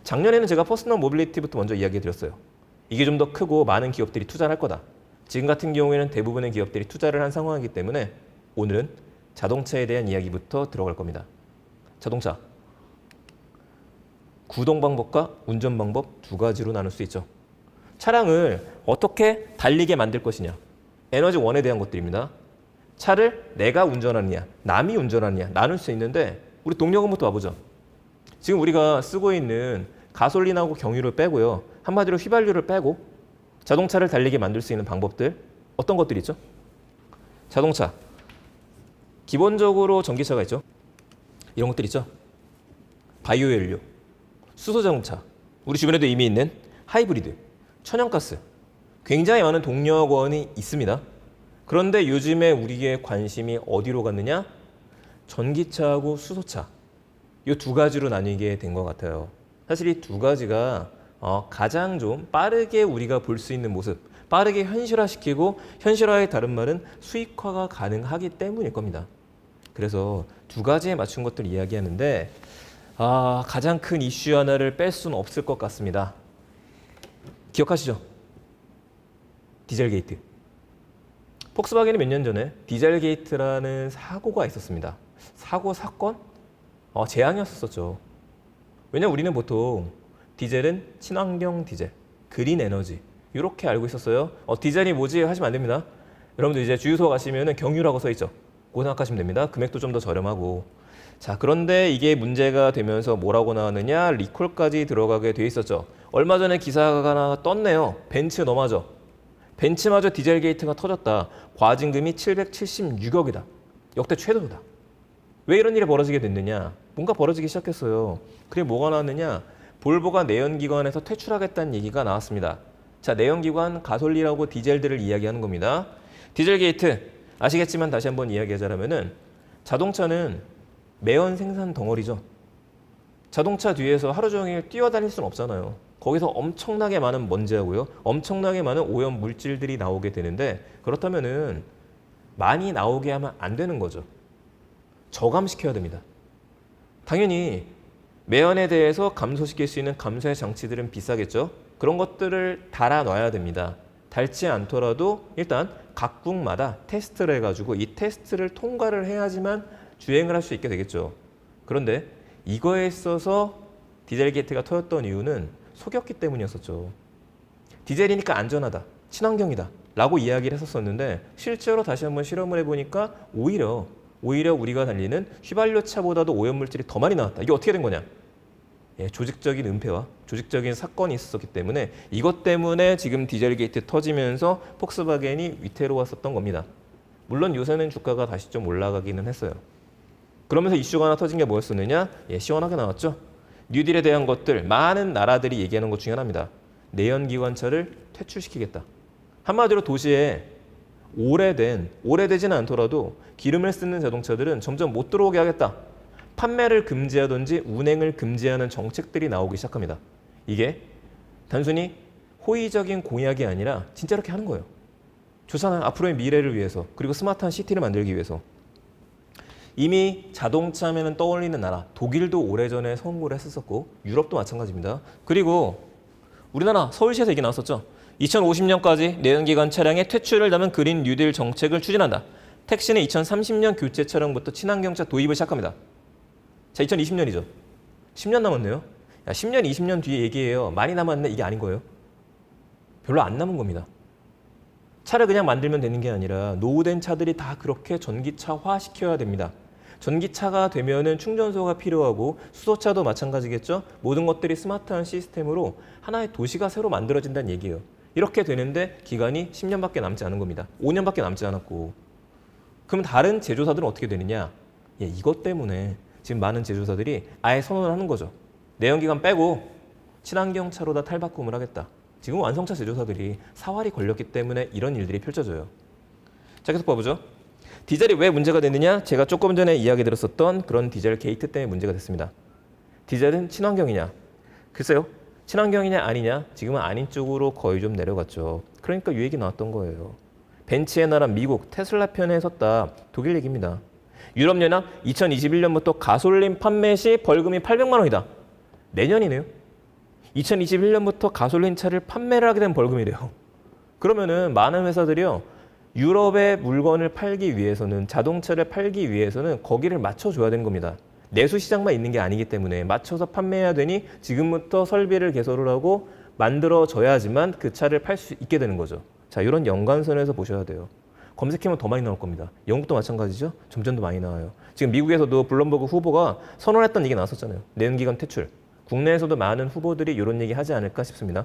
작년에는 제가 퍼스널 모빌리티부터 먼저 이야기 드렸어요. 이게 좀 더 크고 많은 기업들이 투자를 할 거다. 지금 같은 경우에는 대부분의 기업들이 투자를 한 상황이기 때문에 오늘은 자동차에 대한 이야기부터 들어갈 겁니다. 자동차. 구동 방법과 운전 방법 두 가지로 나눌 수 있죠. 차량을 어떻게 달리게 만들 것이냐. 에너지 원에 대한 것들입니다. 차를 내가 운전하느냐, 남이 운전하느냐 나눌 수 있는데 우리 동력원부터 와보죠. 지금 우리가 쓰고 있는 가솔린하고 경유를 빼고요. 한마디로 휘발유를 빼고 자동차를 달리게 만들 수 있는 방법들 어떤 것들이 있죠? 자동차. 기본적으로 전기차가 있죠. 이런 것들 있죠. 바이오 연료, 수소 자동차, 우리 주변에도 이미 있는 하이브리드, 천연가스. 굉장히 많은 동력원이 있습니다. 그런데 요즘에 우리의 관심이 어디로 갔느냐? 전기차하고 수소차. 이 두 가지로 나뉘게 된 것 같아요. 사실 이 두 가지가 가장 좀 빠르게 우리가 볼 수 있는 모습, 빠르게 현실화시키고 현실화의 다른 말은 수익화가 가능하기 때문일 겁니다. 그래서 두 가지에 맞춘 것들 이야기하는데 가장 큰 이슈 하나를 뺄 수는 없을 것 같습니다. 기억하시죠? 디젤 게이트. 폭스바겐이 몇 년 전에 디젤 게이트라는 사고가 있었습니다. 사고 사건? 재앙이었었죠. 왜냐면 우리는 보통 디젤은 친환경 디젤, 그린 에너지 이렇게 알고 있었어요. 디젤이 뭐지 하시면 안 됩니다. 여러분들 이제 주유소 가시면 경유라고 써 있죠. 그거 생각하시면 됩니다. 금액도 좀 더 저렴하고. 자, 그런데 이게 문제가 되면서 뭐라고 나왔느냐? 리콜까지 들어가게 돼 있었죠. 얼마 전에 기사가 하나 떴네요. 벤츠 너마저. 벤츠마저 디젤 게이트가 터졌다. 과징금이 776억이다. 역대 최고다. 왜 이런 일이 벌어지게 됐느냐? 뭔가 벌어지기 시작했어요. 그게 뭐가 나왔느냐? 볼보가 내연기관에서 퇴출하겠다는 얘기가 나왔습니다. 자, 내연기관 가솔린하고 디젤들을 이야기하는 겁니다. 디젤 게이트 아시겠지만 다시 한번 이야기하자면은 자동차는 매연 생산 덩어리죠. 자동차 뒤에서 하루 종일 뛰어다닐 수는 없잖아요. 거기서 엄청나게 많은 먼지하고요. 엄청나게 많은 오염 물질들이 나오게 되는데 그렇다면은 많이 나오게 하면 안 되는 거죠. 저감시켜야 됩니다. 당연히 매연에 대해서 감소시킬 수 있는 감소의 장치들은 비싸겠죠. 그런 것들을 달아놔야 됩니다. 닳지 않더라도 일단 각국마다 테스트를 해가지고 이 테스트를 통과를 해야지만 주행을 할 수 있게 되겠죠. 그런데 이거에 있어서 디젤 게이트가 터졌던 이유는 속였기 때문이었었죠. 디젤이니까 안전하다, 친환경이다 라고 이야기를 했었었는데 실제로 다시 한번 실험을 해보니까 오히려 우리가 달리는 휘발유차보다도 오염물질이 더 많이 나왔다. 이게 어떻게 된 거냐? 조직적인 은폐와 조직적인 사건이 있었기 때문에 이것 때문에 지금 디젤 게이트 터지면서 폭스바겐이 위태로웠었던 겁니다. 물론 요새는 주가가 다시 좀 올라가기는 했어요. 그러면서 이슈가 하나 터진 게 뭐였었느냐? 시원하게 나왔죠. 뉴딜에 대한 것들 많은 나라들이 얘기하는 것 중에 하나입니다. 내연기관차를 퇴출시키겠다. 한마디로 도시에 오래되지는 않더라도 기름을 쓰는 자동차들은 점점 못 들어오게 하겠다. 판매를 금지하든지 운행을 금지하는 정책들이 나오기 시작합니다. 이게 단순히 호의적인 공약이 아니라 진짜 이렇게 하는 거예요. 좋잖아요. 앞으로의 미래를 위해서 그리고 스마트한 시티를 만들기 위해서. 이미 자동차면은 떠올리는 나라 독일도 오래전에 선고를 했었고 유럽도 마찬가지입니다. 그리고 우리나라 서울시에서 얘기 나왔었죠. 2050년까지 내연기관 차량의 퇴출을 담은 그린 뉴딜 정책을 추진한다. 택시는 2030년 교체 차량부터 친환경차 도입을 시작합니다. 자, 2020년이죠. 10년 남았네요. 10년, 20년 뒤에 얘기해요. 많이 남았네. 이게 아닌 거예요. 별로 안 남은 겁니다. 차를 그냥 만들면 되는 게 아니라 노후된 차들이 다 그렇게 전기차화 시켜야 됩니다. 전기차가 되면은 충전소가 필요하고 수소차도 마찬가지겠죠. 모든 것들이 스마트한 시스템으로 하나의 도시가 새로 만들어진다는 얘기예요. 이렇게 되는데 기간이 10년밖에 남지 않은 겁니다. 5년밖에 남지 않았고. 그럼 다른 제조사들은 어떻게 되느냐? 이것 때문에 지금 많은 제조사들이 아예 선언을 하는 거죠. 내연기관 빼고 친환경 차로 다 탈바꿈을 하겠다. 지금 완성차 제조사들이 사활이 걸렸기 때문에 이런 일들이 펼쳐져요. 자, 계속 봐보죠. 디젤이 왜 문제가 됐느냐? 제가 조금 전에 이야기 들었었던 그런 디젤 게이트 때문에 문제가 됐습니다. 디젤은 친환경이냐? 글쎄요. 친환경이냐 아니냐? 지금은 아닌 쪽으로 거의 좀 내려갔죠. 그러니까 이 얘기 나왔던 거예요. 벤츠의 나라 미국 테슬라 편에 섰다. 독일 얘기입니다. 유럽연합 2021년부터 가솔린 판매 시 벌금이 800만 원이다. 내년이네요. 2021년부터 가솔린 차를 판매를 하게 된 벌금이래요. 그러면은 많은 회사들이요. 유럽의 물건을 팔기 위해서는 자동차를 팔기 위해서는 거기를 맞춰줘야 되는 겁니다. 내수 시장만 있는 게 아니기 때문에 맞춰서 판매해야 되니 지금부터 설비를 개설을 하고 만들어져야지만 그 차를 팔 수 있게 되는 거죠. 자, 이런 연관선에서 보셔야 돼요. 검색하면 더 많이 나올 겁니다. 영국도 마찬가지죠. 점점 더 많이 나와요. 지금 미국에서도 블룸버그 후보가 선언했던 얘기 나왔었잖아요. 내연기관 퇴출. 국내에서도 많은 후보들이 이런 얘기 하지 않을까 싶습니다.